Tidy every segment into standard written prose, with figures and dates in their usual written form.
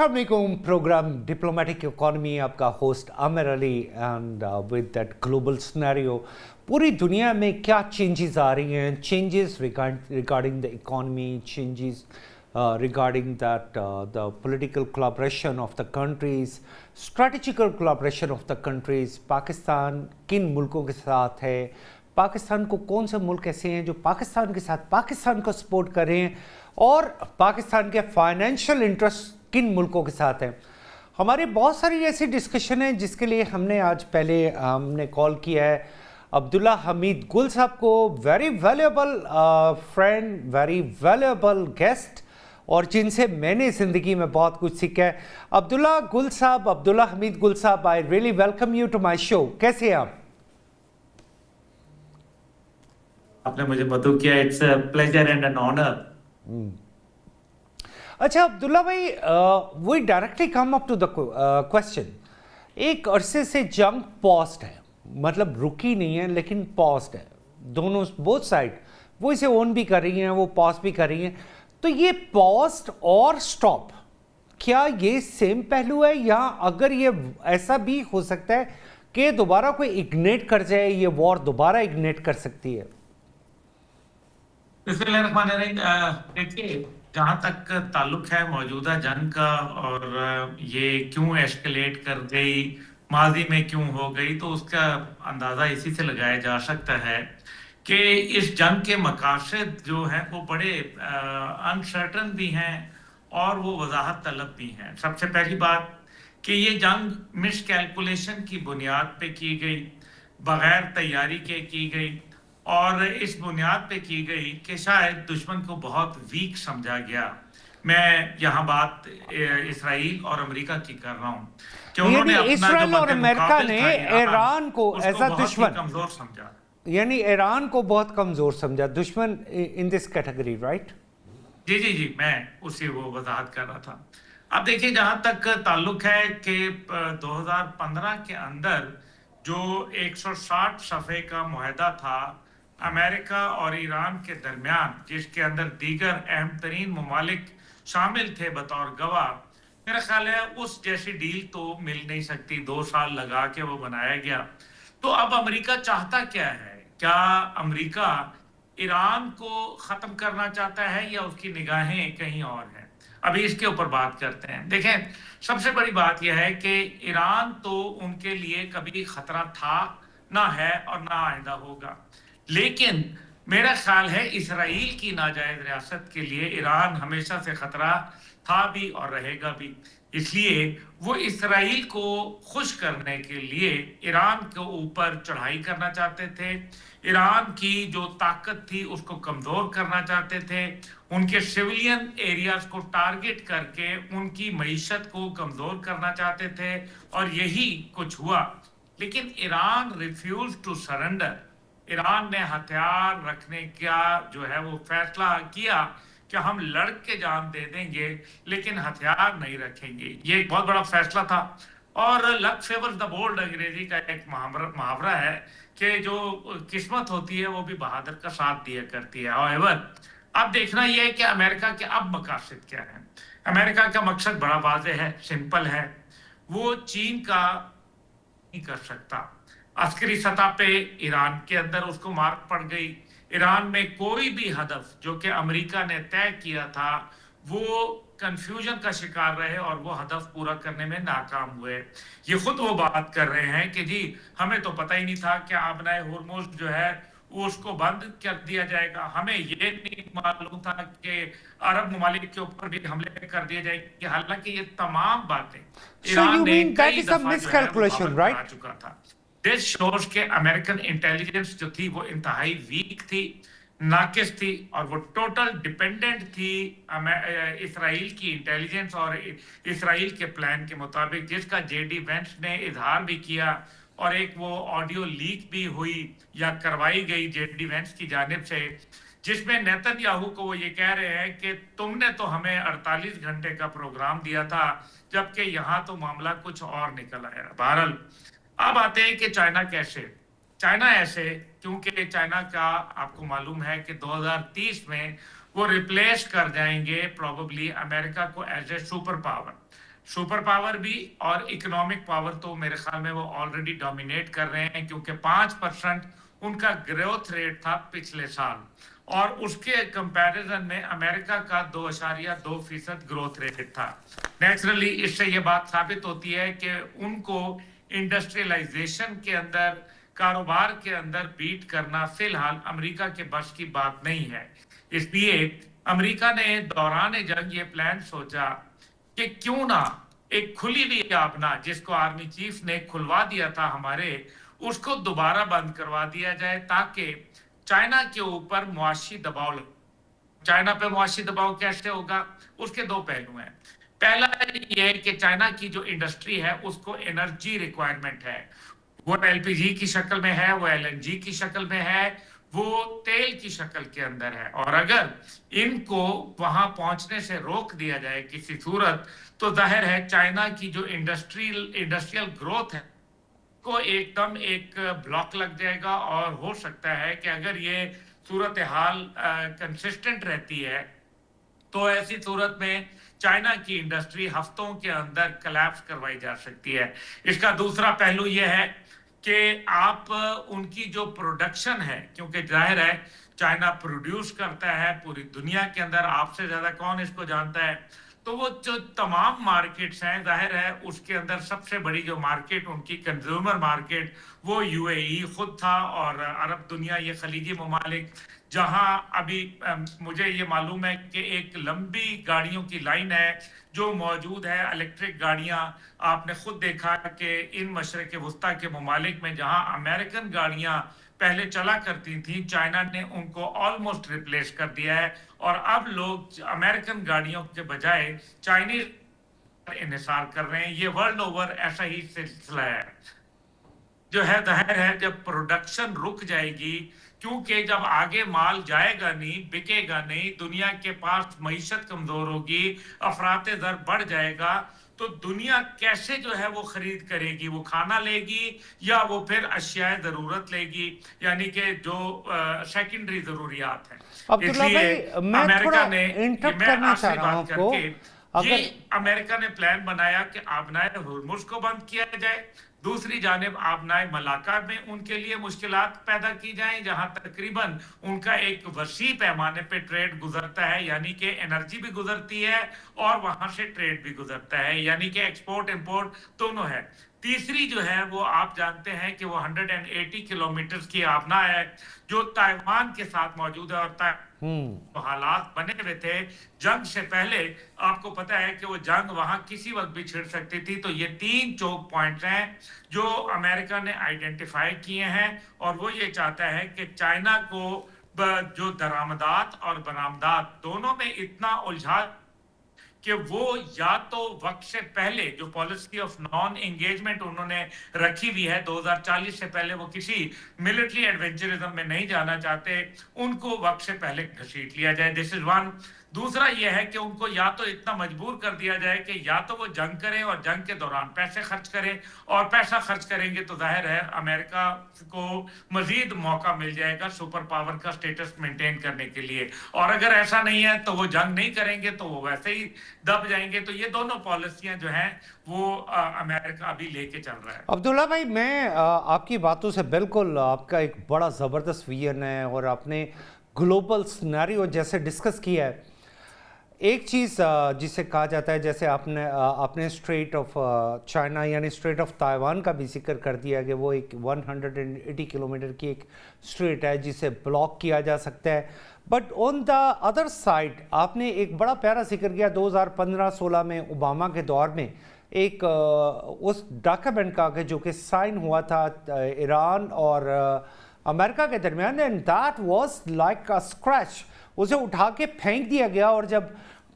अस्सलाम वालेकुम। Programme diplomatic economy, आपका host Aamir Ali and with that global scenario, पूरी दुनिया में क्या चेंजेस आ रही हैं, changes regarding the economy, changes regarding that the political collaboration of the countries, strategical collaboration of the countries। Pakistan किन मुल्कों के साथ है, पाकिस्तान को कौन से मुल्क ऐसे हैं जो पाकिस्तान के साथ पाकिस्तान को सपोर्ट कर रहे हैं, और पाकिस्तान के फाइनेंशियल इंटरेस्ट किन मुल्कों के साथ हैं। हमारी बहुत सारी ऐसी डिस्कशन है जिसके लिए हमने आज पहले हमने कॉल किया है अब्दुल्ला हमीद गुल साहब को, very valuable friend, very valuable guest, और जिनसे मैंने ज़िंदगी में बहुत कुछ सीखा है। अब्दुल्ला गुल साहब, Abdullah Hamid Gul sahab, I really welcome you to my show. कैसे हैं आप? आपने मुझे मदद किया, it's a pleasure and an honour. अच्छा अब्दुल्ला भाई, we directly come up to the question. एक अरसे से जंग पॉज्ड है, मतलब रुकी नहीं है लेकिन पॉज्ड है। दोनों बोथ साइड वो इसे ओन भी कर रही हैं, वो पॉज भी कर रही हैं। तो ये पॉज्ड और स्टॉप, क्या ये सेम पहलू है, या अगर ये ऐसा भी हो सकता है कि दोबारा कोई इग्नेट कर जाए, ये वॉर दोबारा इग्नेट कर सकती है? देखिए, जहाँ तक ताल्लुक है मौजूदा जंग का और ये क्यों एस्केलेट कर गई, माजी में क्यों हो गई, तो उसका अंदाजा इसी से लगाया जा सकता है कि इस जंग के मकासद जो हैं वो बड़े अनसर्टन भी हैं और वो वजाहत तलब भी हैं। सबसे पहली बात कि ये जंग मिस कैलकुलेशन की बुनियाद पे की गई, बगैर तैयारी के की गई, और इस बुनियाद पे की गई कि शायद दुश्मन को बहुत वीक समझा गया। मैं यहाँ बात इसराइल और अमेरिका की कर रहा हूँ कि उन्होंने अपना इसराइल और अमेरिका ने ईरान को एज अ दुश्मन कमजोर समझा, यानी ईरान को बहुत कमजोर समझा, दुश्मन इन दिस कैटेगरी, राइट? जी जी जी, मैं उसी वो वजाहत कर रहा था। अब देखिए, जहां तक ताल्लुक है कि 2015 के अंदर जो 160 सफ़े का मुआहदा था अमेरिका और ईरान के दरमियान, जिसके अंदर दीगर अहम तरीन ममालिक शामिल थे बतौर गवाह, मेरा ख्याल है उस जैसी डील तो मिल नहीं सकती। 2 साल लगा के वो बनाया गया। तो अब अमेरिका चाहता क्या है? क्या अमेरिका ईरान को ख़त्म करना चाहता है या उसकी निगाहें कहीं और हैं? अभी इसके ऊपर बात करते हैं। देखें, सबसे बड़ी बात यह है कि ईरान तो उनके लिए कभी ख़तरा था ना है और ना आइंदा होगा, लेकिन मेरा ख्याल है इसराइल की नाजायज़ रियासत के लिए ईरान हमेशा से ख़तरा था भी और रहेगा भी। इसलिए वो इसराइल को खुश करने के लिए ईरान के ऊपर चढ़ाई करना चाहते थे, ईरान की जो ताकत थी उसको कमज़ोर करना चाहते थे, उनके सिविलियन एरियाज को टारगेट करके उनकी मईशत को कमज़ोर करना चाहते थे, और यही कुछ हुआ। लेकिन Iran refuse to surrender. Iran ने हथियार रखने का जो है वो फैसला किया कि हम लड़ के जान दे देंगे लेकिन हथियार नहीं रखेंगे। ये एक बहुत बड़ा फैसला था, और लक फेवर्स द बोल्ड अंग्रेजी का एक मुहावरा है कि जो किस्मत होती है वो भी बहादुर का साथ दिया करती है। However, अब देखना यह है कि अमेरिका के अब मकासद क्या है। अमेरिका का मकसद बड़ा वाज़ेह है, सिंपल है। वो चीन का नहीं कर सकता। अस्करी सतह पे ईरान के अंदर उसको मार पड़ गई। ईरान में कोई भी हदफ जो कि अमेरिका ने तय किया था वो कंफ्यूजन का शिकार रहे और वो हदफ पूरा करने में नाकाम हुए। ये खुद वो बात कर रहे हैं कि जी हमें तो पता ही नहीं था कि आबनाए हुर्मुज़ जो है उसको बंद कर दिया जाएगा, हमें ये नहीं मालूम था कि अरब ममालिक के ऊपर भी हमले कर दिए जाएंगे। हालांकि ये तमाम बातें ईरान ने कई दफा करा चुका था। दिस शोज के अमेरिकन इंटेलिजेंस जो थी वो इंतहाई वीक थी, नाकिस थी, और वो टोटल डिपेंडेंट थी इसराइल की इंटेलिजेंस और इसराइल के प्लान के मुताबिक, जिसका जेडी वेंस ने इजहार भी किया, और एक वो ऑडियो लीक भी हुई या करवाई गई जेडी वेंस की जानिब से, जिसमें नेतन्याहू को वो ये कह रहे हैं कि तुमने तो हमें 48 घंटे का प्रोग्राम दिया था, जबकि यहाँ तो मामला कुछ और निकल आया। बहरहाल, अब आते हैं कि चाइना कैसे। चाइना ऐसे क्योंकि चाइना का आपको मालूम है कि 2030 में वो रिप्लेस कर जाएंगे प्रोबेबली अमेरिका को as a super power. Super power भी और इकोनॉमिक पावर तो मेरे ख्याल में वो ऑलरेडी डोमिनेट कर रहे हैं, क्योंकि 5% उनका ग्रोथ रेट था पिछले साल, और उसके कंपैरिजन में अमेरिका का 2.2% ग्रोथ रेट था। नेचुरली इससे ये बात साबित होती है कि उनको इंडस्ट्रियलाइजेशन के अंदर, कारोबार के अंदर बीट करना फिलहाल अमेरिका के बस की बात नहीं है। इसलिए अमेरिका ने दौरान जंग ये प्लान सोचा कि क्यों ना एक खुली हुई आबना, जिसको आर्मी चीफ ने खुलवा दिया था हमारे, उसको दोबारा बंद करवा दिया जाए, ताकि चाइना के ऊपर मुआशी दबाव लगे। चाइना पे मुआशी दबाव कैसे होगा? उसके दो पहलू हैं। पहला ये कि चाइना की जो इंडस्ट्री है उसको एनर्जी रिक्वायरमेंट है, वो एलपीजी की शक्ल में है, वो एलएनजी की शक्ल में है, वो तेल की शक्ल के अंदर है। और अगर इनको वहां पहुंचने से रोक दिया जाए किसी सूरत, तो जाहिर है चाइना की जो इंडस्ट्रियल ग्रोथ है को एकदम एक ब्लॉक लग जाएगा, और हो सकता है कि अगर ये सूरत हाल कंसिस्टेंट रहती है तो ऐसी सूरत में चाइना की इंडस्ट्री हफ्तों के अंदर कोलैप्स करवाई जा सकती है। इसका दूसरा पहलू यह है कि आप उनकी जो प्रोडक्शन है, क्योंकि जाहिर है चाइना प्रोड्यूस करता है पूरी दुनिया के अंदर, आपसे ज्यादा कौन इसको जानता है, तो वो जो तमाम मार्केट्स हैं, जाहिर है उसके अंदर सबसे बड़ी जो मार्केट उनकी कंज्यूमर मार्केट वो यूएई खुद था, और अरब दुनिया, ये खलीजी ममालिक, जहां अभी मुझे ये मालूम है कि एक लंबी गाड़ियों की लाइन है जो मौजूद है, इलेक्ट्रिक गाड़ियां। आपने खुद देखा कि इन मशरक़ वस्ता के ममालिक में जहां अमेरिकन गाड़ियां पहले चला करती थी, चाइना ने उनको ऑलमोस्ट रिप्लेस कर दिया है, और अब लोग अमेरिकन गाड़ियों के बजाय चाइनीज इन्हिसार कर रहे हैं। ये वर्ल्ड ओवर ऐसा ही सिलसिला है जो है। जाहिर है जब प्रोडक्शन रुक जाएगी, क्योंकि जब आगे माल जाएगा नहीं, बिकेगा नहीं, दुनिया के पास मईशत कमजोर होगी, अफराते दर बढ़ जाएगा, तो दुनिया कैसे जो है वो खरीद करेगी? वो खाना लेगी या वो फिर अशियाए जरूरत लेगी, यानी कि जो सेकेंडरी जरूरियात हैं। अब्दुल्ला इसलिए भाई, मैं अमेरिका थोड़ा ने, इंटरप्ट मैं करना चाह आखिरी रहा हूं बात आपको। करके, ये अगर अमेरिका ने प्लान बनाया कि आबनाए हुर्मुज को बंद किया जाए, दूसरी जानिब आबनाए मलाका में उनके लिए मुश्किलात पैदा की जाएं, जहां तकरीबन उनका एक वसी पैमाने पे ट्रेड गुजरता है, यानी कि एनर्जी भी गुजरती है और वहां से ट्रेड भी गुजरता है, यानी कि एक्सपोर्ट इंपोर्ट दोनों है। तीसरी जो है वो आप जानते हैं कि वो 180 किलोमीटर की आबना है जो ताइवान के साथ मौजूद है, और तो हालात बने हुए थे जंग से पहले। आपको पता है कि वो जंग वहां किसी वक्त भी छिड़ सकती थी। तो ये 3 चोक पॉइंट्स हैं जो अमेरिका ने आइडेंटिफाई किए हैं, और वो ये चाहता है कि चाइना को जो दरामदात और बरामदात दोनों में इतना उलझा कि वो या तो वक्त से पहले जो पॉलिसी ऑफ नॉन एंगेजमेंट उन्होंने रखी हुई है 2040 से पहले, वो किसी मिलिट्री एडवेंचरिज्म में नहीं जाना चाहते, उनको वक्त से पहले घसीट लिया जाए। This is one. दूसरा यह है कि उनको या तो इतना मजबूर कर दिया जाए कि या तो वो जंग करें और जंग के दौरान पैसे खर्च करें, और पैसा खर्च करेंगे तो जाहिर है अमेरिका को मजीद मौका मिल जाएगा सुपर पावर का स्टेटस मेंटेन करने के लिए, और अगर ऐसा नहीं है तो वो जंग नहीं करेंगे, तो वो वैसे ही दब जाएंगे। तो ये दोनों पॉलिसियां जो हैं वो अमेरिका अभी लेके चल रहा है। अब्दुल्ला भाई, मैं आपकी बातों से बिल्कुल, आपका एक बड़ा ज़बरदस्त विजन है और आपने ग्लोबल सिनेरियो जैसे डिस्कस किया है। एक चीज़ जिसे कहा जाता है, जैसे आपने स्ट्रेट ऑफ चाइना यानी स्ट्रेट ऑफ ताइवान का भी जिक्र कर दिया कि वो एक 180 किलोमीटर की एक स्ट्रेट है जिसे ब्लॉक किया जा सकता है। But on the other side आपने एक बड़ा प्यारा जिक्र किया 2015-16 में ओबामा के दौर में एक उस डॉक्यूमेंट का जो कि साइन हुआ था ईरान और अमेरिका के दरमियान, and that was like a scratch. उसे उठा के फेंक दिया गया, और जब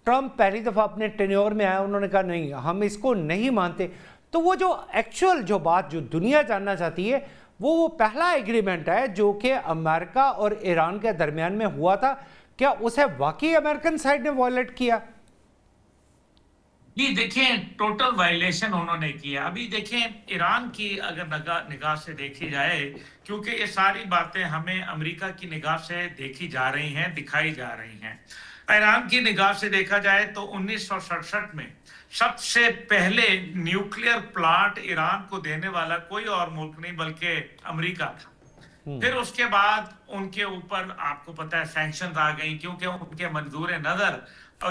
ट्रंप पहली दफ़ा अपने टेन्योर में आया उन्होंने कहा नहीं, हम इसको नहीं मानते। तो वो जो एक्चुअल जो बात जो दुनिया जानना चाहती है, वो पहला एग्रीमेंट है जो कि अमेरिका और ईरान के दरमियान में हुआ था, क्या उसे वाकई अमेरिकन साइड ने वायलेट किया? जी देखिए, टोटल वायलेशन उन्होंने किया। अभी देखें, ईरान की अगर निगाह से देखी जाए, क्योंकि ये सारी बातें हमें अमेरिका की निगाह से देखी जा रही हैं, दिखाई जा रही हैं। ईरान की निगाह से देखा जाए तो 1967 में सबसे पहले न्यूक्लियर प्लांट ईरान को देने वाला कोई और मुल्क नहीं बल्कि अमेरिका था। फिर उसके बाद उनके ऊपर आपको पता है सैंक्शन आ गई, क्योंकि उनके मंजूर नजर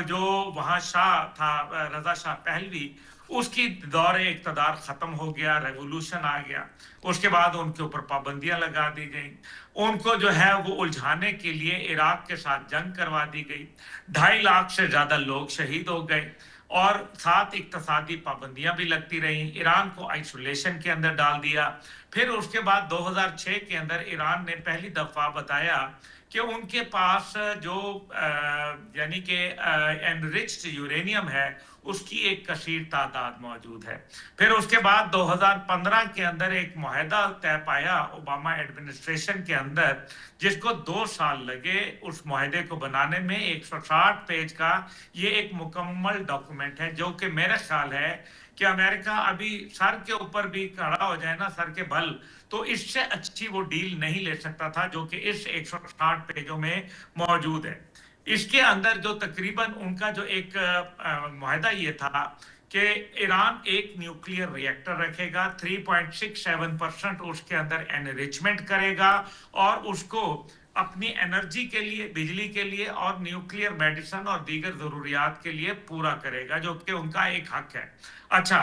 जो वहां शाह था, रजा शाह पहलवी, उसकी दौर इक़्तिदार खत्म हो गया, रेवोल्यूशन आ गया। उसके बाद उनके ऊपर पाबंदियां लगा दी गई, उनको जो है वो उलझाने के लिए इराक के साथ जंग करवा दी गई। 2.5 लाख से ज्यादा लोग शहीद हो गए और साथ इक्तसादी पाबंदियां भी लगती रहीं। ईरान को आइसोलेशन के अंदर डाल दिया। फिर उसके बाद 2006 के अंदर ईरान ने पहली दफा बताया कि उनके पास जो यानी कि एनरिच्ड यूरेनियम है उसकी एक कसीर तादाद मौजूद है। फिर उसके बाद 2015 के अंदर एक मुआहदा तय पाया ओबामा एडमिनिस्ट्रेशन के अंदर, जिसको 2 साल लगे उस मुआहदे को बनाने में। 160 पेज का ये एक मुकम्मल डॉक्यूमेंट है, जो कि मेरा ख्याल है कि अमेरिका अभी सर के ऊपर भी खड़ा हो जाए ना, सर के बल, तो इससे अच्छी वो डील नहीं ले सकता था जो कि इस 160 पेजों में मौजूद है। इसके अंदर जो तकरीबन उनका जो एक मुआहदा ये था कि ईरान एक न्यूक्लियर रिएक्टर रखेगा, 3.67% उसके अंदर एनरिचमेंट करेगा और उसको अपनी एनर्जी के लिए, बिजली के लिए और न्यूक्लियर मेडिसिन और दीगर जरूरियात के लिए पूरा करेगा, जो कि उनका एक हक है। अच्छा,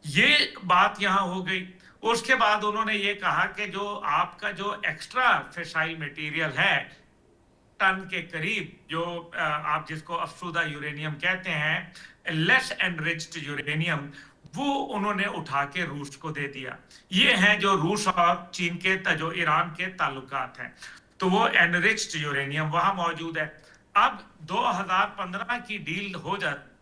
ये बात यहां हो गई। उसके बाद उन्होंने ये कहा कि जो आपका जो एक्स्ट्रा फिसाइल मटेरियल है, टन के करीब, जो आप जिसको अफसुदा यूरेनियम कहते हैं, लेस एनरिच्ड यूरेनियम, वो उन्होंने उठा के रूस को दे दिया। ये है जो रूस और चीन के जो ईरान के ताल्लुकात हैं, तो वो एनरिच्ड यूरेनियम वहां मौजूद है। अब 2015 की डील हो जाती,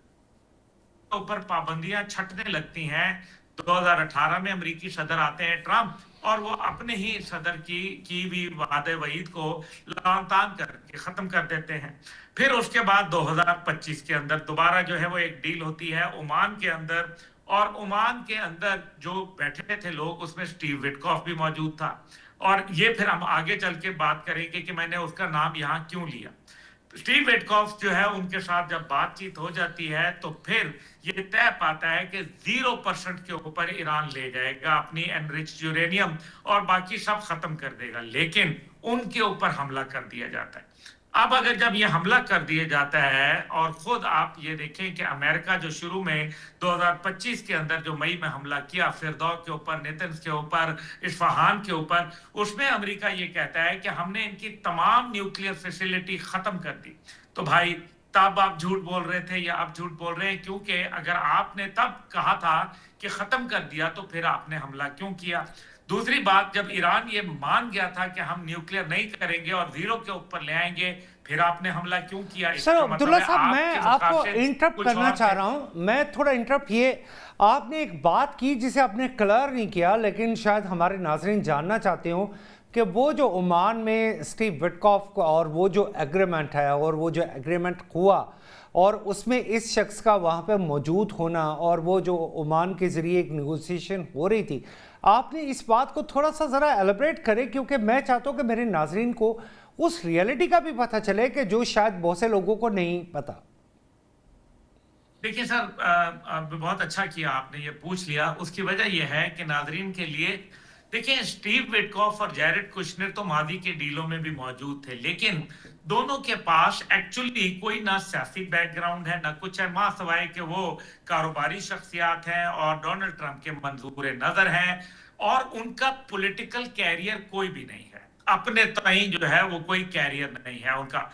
ऊपर पाबंदियां छटने लगती हैं। 2018 में अमेरिकी सदर आते हैं ट्रंप, और वो अपने ही सदर की भी वादे वईद को लांतान करके खत्म कर देते हैं। फिर उसके बाद 2025 के अंदर दोबारा जो है वो एक डील होती है ओमान के अंदर, और ओमान के अंदर जो बैठे थे लोग उसमें स्टीव विटकॉफ भी मौजूद था। और ये फिर हम आगे चल के बात करेंगे कि मैंने उसका नाम यहाँ क्यों लिया। स्टीव विटकॉफ जो है उनके साथ जब बातचीत हो जाती है तो फिर ये तय पाता है कि 0% के ऊपर ईरान ले जाएगा अपनी एनरिच्ड यूरेनियम और बाकी सब खत्म कर देगा, लेकिन उनके ऊपर हमला कर दिया जाता है। अब अगर जब ये हमला कर दिया जाता है, और खुद आप ये देखें कि अमेरिका जो शुरू में 2025 के अंदर जो मई में हमला किया फिरदौ के ऊपर, नेतन्स के ऊपर, इस्फहान के ऊपर, उसमें अमेरिका ये कहता है कि हमने इनकी तमाम न्यूक्लियर फैसिलिटी खत्म कर दी। तो भाई तब आप झूठ बोल रहे थे या आप झूठ बोल रहे हैं? क्योंकि अगर आपने तब कहा था कि खत्म कर दिया तो फिर आपने हमला क्यों किया? दूसरी बात, जब ईरान ये मान गया था कि हम न्यूक्लियर नहीं करेंगे और 0 के ऊपर ले आएंगे, फिर आपने हमला क्यों किया? सर अब्दुल्ला साहब, मैं आपको इंटरप्ट करना चाह रहा हूं। मैं थोड़ा इंटरप्ट, ये आपने एक बात की जिसे आपने क्लियर नहीं किया, लेकिन शायद हमारे नाज़रीन जानना चाहते हो कि वो जो ओमान में स्टीव विटकॉफ को और वो जो एग्रीमेंट है और वो जो एग्रीमेंट हुआ और उसमें इस शख्स का वहाँ पे मौजूद होना और वो जो ओमान के ज़रिए एक नेगोशिएशन हो रही थी, आपने इस बात को थोड़ा सा ज़रा एलिब्रेट करें, क्योंकि मैं चाहता हूँ कि मेरे नाजरीन को उस रियलिटी का भी पता चले कि जो शायद बहुत से लोगों को नहीं पता। देखिए सर, बहुत अच्छा किया आपने ये पूछ लिया। उसकी वजह यह है कि नाजरीन के लिए, देखिए स्टीव विटकॉफ और जैरेड कुशनर तो मादी के डीलों में भी मौजूद थे, लेकिन दोनों के पास एक्चुअली कोई ना सियासी बैकग्राउंड है ना कुछ है, मां सवाए कि वो कारोबारी शख्सियात हैं और डोनाल्ड ट्रंप के मंजूर नजर हैं, और उनका पॉलिटिकल कैरियर कोई भी नहीं है। अपने ताईं जो है वो कोई कैरियर नहीं है उनका।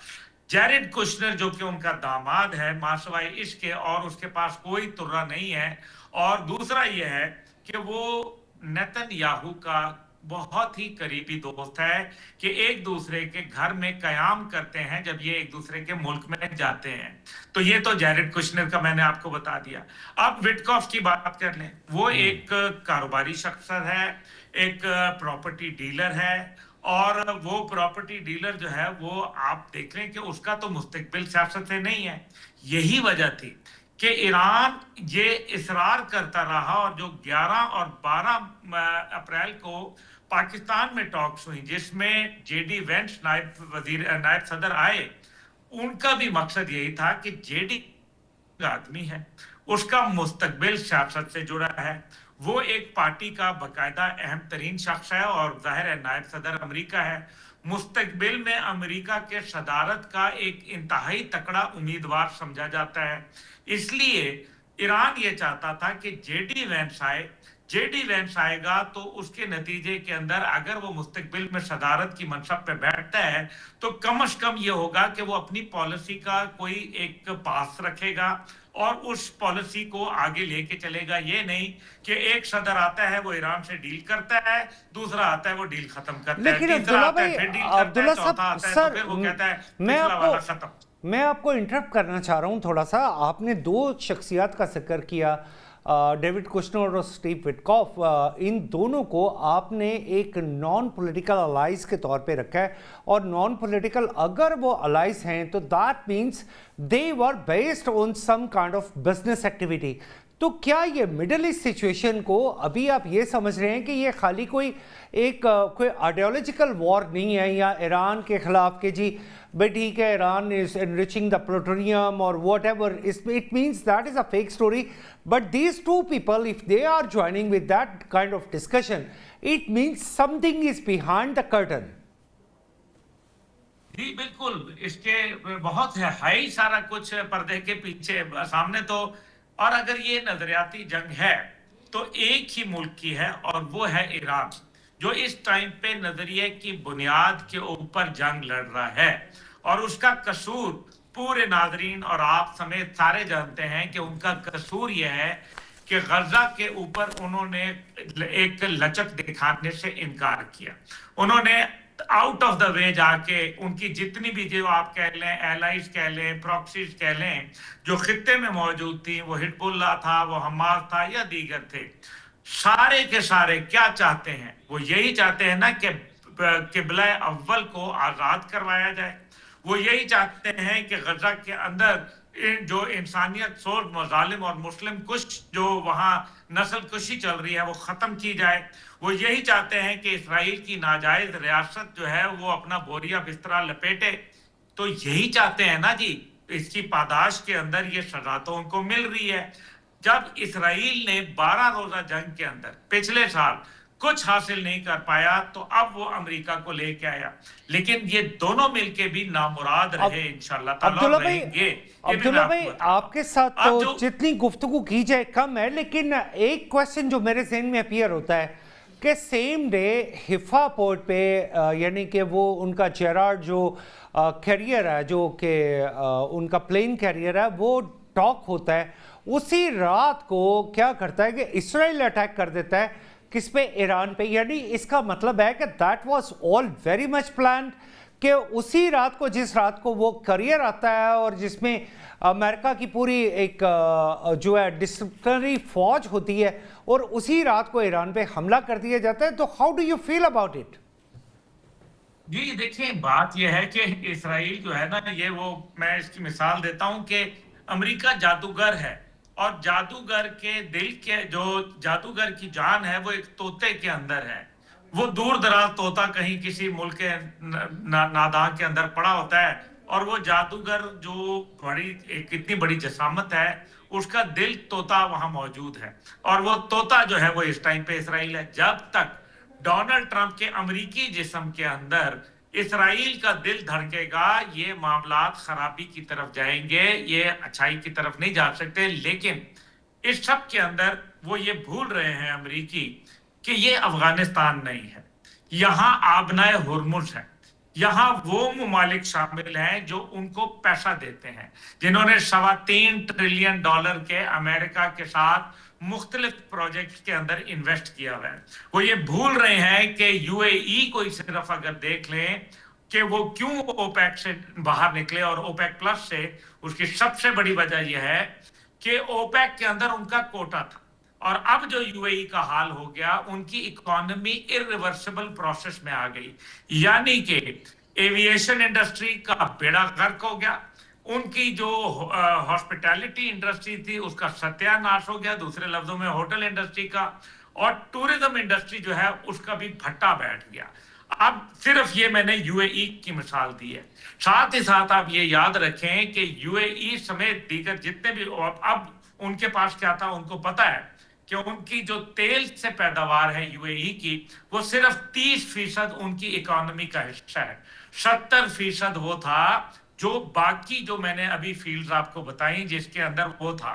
जैरेड कुशनर जो कि उनका दामाद है, मां सवाए इसके, और उसके पास कोई तुर्रा नहीं है। और दूसरा ये है कि वो नेतन्याहू का बहुत ही करीबी दोस्त है, कि एक दूसरे के घर में कयाम करते हैं जब ये एक दूसरे के मुल्क में जाते हैं। तो ये तो जैरेड कुशनर का मैंने आपको बता दिया। अब विटकॉफ की बात कर लें, वो एक कारोबारी शख्स है, एक प्रॉपर्टी डीलर है, और वो प्रॉपर्टी डीलर जो है वो आप देख लें कि उसका तो मुस्तकबिल सियासत से नहीं है। यही वजह थी कि ईरान ये इसरार करता रहा, और जो 11 और 12 अप्रैल को पाकिस्तान में टॉक्स हुई जिसमें जेडी वेंस नायब सदर आए, उनका भी मकसद यही था कि जेडी आदमी है, اس کا مستقبل سیاست سے جڑا ہے. وہ ایک پارٹی کا باقاعدہ اہم ترین شخص ہے اور ظاہر ہے نائب صدر امریکہ ہے. مستقبل میں امریکہ کے صدارت کا ایک انتہائی تکڑا امیدوار سمجھا جاتا ہے. اس لیے ایران یہ چاہتا تھا کہ جے ڈی وینس آئے گا تو اس کے نتیجے کے اندر اگر وہ مستقبل میں صدارت کی منصب پہ بیٹھتا ہے تو کم از کم یہ ہوگا کہ وہ اپنی پالیسی کا کوئی ایک پاس رکھے گا اور اس پالیسی کو آگے لے کے چلے گا. یہ نہیں کہ ایک صدر آتا ہے وہ ایران سے ڈیل کرتا ہے, دوسرا آتا ہے وہ ڈیل ختم کرتا ہے, لیکن تیسرا عبداللہ آتا ہے بھائی, پھر ڈیل کرتا ہے, عبداللہ چوتھا صاحب آتا ہے تو سر, پھر وہ کہتا ہے میں پچھلا آپ والا کو ختم. میں آپ کو انٹرپٹ کرنا چاہ رہا ہوں تھوڑا سا. آپ نے دو شخصیات کا ذکر کیا, ڈیوڈ کشنر اور اسٹیو وٹکاف. ان دونوں کو آپ نے ایک نان پولیٹیکل الائز کے طور پہ رکھا ہے, اور نان پولیٹیکل اگر وہ الائز ہیں تو that means they were based on some kind of business activity. تو کیا یہ مڈل ایسٹ سچویشن کو ابھی آپ یہ سمجھ رہے ہیں کہ یہ خالی کوئی آئیڈیالوجیکل وار نہیں ہے, یا ایران کے خلاف کہ جی بھائی ٹھیک ہے Iran is enriching the plutonium اور whatever, it means that is a fake story, but these two people if they are joining with that kind of discussion it means something is behind the curtain. جی بالکل, اس کے بہت ہے ہی سارا کچھ پردے کے پیچھے سامنے. تو اور اگر یہ نظریاتی جنگ ہے تو ایک ہی ملک کی ہے اور وہ ہے ایران, جو اس ٹائم پہ نظریے کی بنیاد کے اوپر جنگ لڑ رہا ہے. اور اس کا قصور پورے ناظرین اور آپ سمیت سارے جانتے ہیں کہ ان کا قصور یہ ہے کہ غزہ کے اوپر انہوں نے ایک لچک دکھانے سے انکار کیا. انہوں نے آؤٹ آف دا وے جا کے ان کی جتنی بھی جو آپ کہہ لیں ایلائز کہہ لیں پراکسیز کہہ لیں جو خطے میں موجود تھیں, وہ حزب اللہ تھا, وہ حماس تھا یا دیگر تھے, سارے کے سارے کیا چاہتے ہیں؟ وہ یہی چاہتے ہیں نا کہ قبلہ اول کو آزاد کروایا جائے. وہ یہی چاہتے ہیں کہ غزہ کے اندر جو انسانیت سوز مظالم اور مسلم کش جو وہاں نسل کشی چل رہی ہے وہ ختم کی جائے. وہ یہی چاہتے ہیں کہ اسرائیل کی ناجائز ریاست جو ہے وہ اپنا بوریا بسترا لپیٹے. تو یہی چاہتے ہیں نا جی, اس کی پاداش کے اندر یہ سزا تو ان کو مل رہی ہے. جب اسرائیل نے 12 روزہ جنگ کے اندر پچھلے سال کچھ حاصل نہیں کر پایا تو اب وہ امریکہ کو لے کے آیا, لیکن یہ دونوں مل کے بھی نامراد رہے انشاءاللہ تعالیٰ رہیں گے. عبداللہ بھائی, آپ کے ساتھ تو جتنی گفتگو کی جائے کم ہے, لیکن ایک کویسچن جو میرے ذہن میں اپیئر ہوتا ہے کہ سیم ڈے حفا پورٹ پہ یعنی کہ وہ ان کا جیرارڈ جو کیریئر ہے, جو کہ ان کا پلین کیریئر ہے, وہ ٹاک ہوتا ہے, اسی رات کو کیا کرتا ہے کہ اسرائیل اٹیک کر دیتا ہے. کس پہ؟ ایران پہ. یعنی اس کا مطلب ہے کہ that was all very much planned, کہ اسی رات کو جس رات کو وہ کیریئر آتا ہے اور جس میں امریکہ کی پوری ایک جو ہے ڈسپلنری فوج ہوتی ہے, اور اسی رات کو ایران پہ حملہ کر دیا جاتا ہے. تو how do you feel about it? جی دیکھیں, بات یہ ہے کہ اسرائیل جو ہے نا, یہ وہ میں اس کی مثال دیتا ہوں کہ امریکہ جادوگر ہے, اور جادوگر کے دل کے جو جادوگر کی جان ہے وہ ایک طوطے کے اندر ہے. وہ دور دراز طوطا کہیں کسی ملک کے ناداں کے اندر پڑا ہوتا ہے, اور وہ جادوگر جو بڑی ایک اتنی بڑی جسامت ہے, اس کا دل طوطا وہاں موجود ہے, اور وہ طوطا جو ہے وہ اس ٹائم پہ اسرائیل ہے. جب تک ڈونلڈ ٹرمپ کے امریکی جسم کے اندر اسرائیل کا دل دھڑکے گا, یہ معاملات خرابی کی طرف جائیں گے, یہ اچھائی کی طرف نہیں جا سکتے. لیکن اس سب کے اندر وہ یہ بھول رہے ہیں امریکی کہ یہ افغانستان نہیں ہے, یہاں آبنائے ہرمز ہے, یہاں وہ ممالک شامل ہیں جو ان کو پیسہ دیتے ہیں, جنہوں نے $3.25 ٹریلین کے امریکہ کے ساتھ مختلف پروجیکٹس کے اندر انویسٹ کیا ہوا ہے. وہ یہ بھول رہے ہیں کہ یو اے ای کو صرف اگر دیکھ لیں کہ وہ کیوں اوپیک سے باہر نکلے اور اوپیک پلس سے, اس کی سب سے بڑی وجہ یہ ہے کہ اوپیک کے اندر ان کا کوٹا تھا, اور اب جو یو اے ای کا حال ہو گیا, ان کی اکانومی irreversible پروسیس میں آ گئی. یعنی کہ ایوییشن انڈسٹری کا بیڑا غرق ہو گیا, ان کی جو ہاسپٹیلٹی انڈسٹری تھی اس کا ستیہ ناش ہو گیا, دوسرے لفظوں میں ہوٹل انڈسٹری کا, اور ٹورزم انڈسٹری جو ہے اس کا بھی بھٹا بیٹھ گیا. اب صرف یہ میں نے یو اے ای کی مثال دی ہے. ساتھ ہی ساتھ آپ یہ یاد رکھیں کہ یو اے ای سمیت دیگر جتنے بھی اب उनके पास क्या था, उनको पता है कि उनकी जो तेल से पैदावार है यूएई की, वो सिर्फ 30% उनकी इकोनॉमी का हिस्सा है। 70% वो था जो बाकी जो मैंने अभी फील्ड्स आपको बताई जिसके अंदर वो था।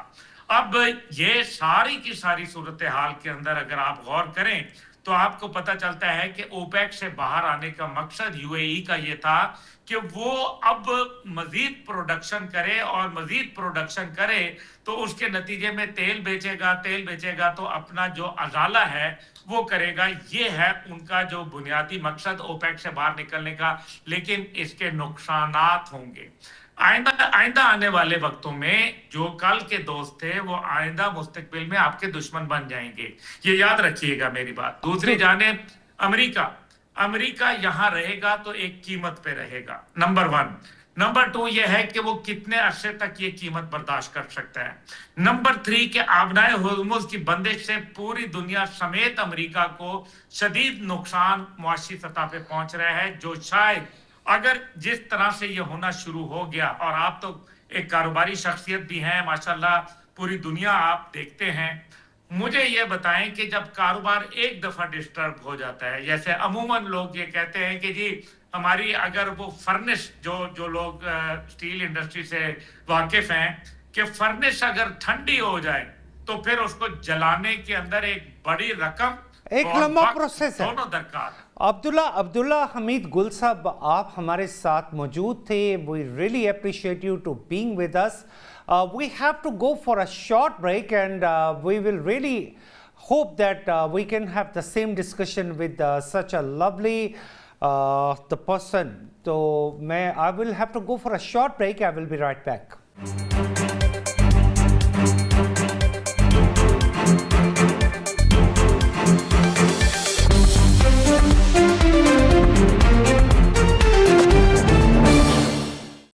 अब ये सारी की सारी सूरत हाल के अंदर अगर आप गौर करें तो आपको पता चलता है कि ओपेक से बाहर आने का मकसद यूएई का ये था कि वो अब मजीद प्रोडक्शन करे, और मजीद प्रोडक्शन करे तो उसके नतीजे में तेल बेचेगा तो अपना जो अजाला है वो करेगा। ये है उनका जो बुनियादी मकसद ओपेक से बाहर निकलने का। लेकिन इसके नुकसानात होंगे आइंदा आने वाले वक्तों में। जो कल के दोस्त थे वो आइंदा मुस्तकबिल में आपके दुश्मन बन जाएंगे, ये याद रखिएगा मेरी बात। दूसरी जानिब अमेरिका यहां रहेगा तो एक कीमत पे रहेगा, नंबर 1। नंबर 2 ये है कि वो कितने अरसे तक ये कीमत बर्दाश्त कर सकता है। नंबर 3 के आबनाए हुर्मुज की बंदिश से पूरी दुनिया समेत अमेरिका को शदीद नुकसान मुआशी सतह पे पहुंच रहा है, जो शायद अगर जिस तरह से ये होना शुरू हो गया, और आप तो एक कारोबारी शख्सियत भी हैं माशाल्लाह, पूरी दुनिया आप देखते हैं, मुझे ये बताएं कि जब कारोबार एक दफा डिस्टर्ब हो जाता है, जैसे अमूमन लोग ये कहते हैं कि जी हमारी अगर वो फर्नेस, जो लोग स्टील इंडस्ट्री से वाकिफ हैं, कि फर्नेस अगर ठंडी हो जाए तो फिर उसको जलाने के अंदर एक बड़ी रकम, एक लंबा प्रोसेस है, दोनों दरकार। अब्दुल्ला हमीद गुल साहब, आप हमारे साथ मौजूद थे। We really appreciate you to being with us. We have to go for a short break, and we will really hope that we can have the same discussion with such a lovely the person. So I will have to go for a short break. I will be right back.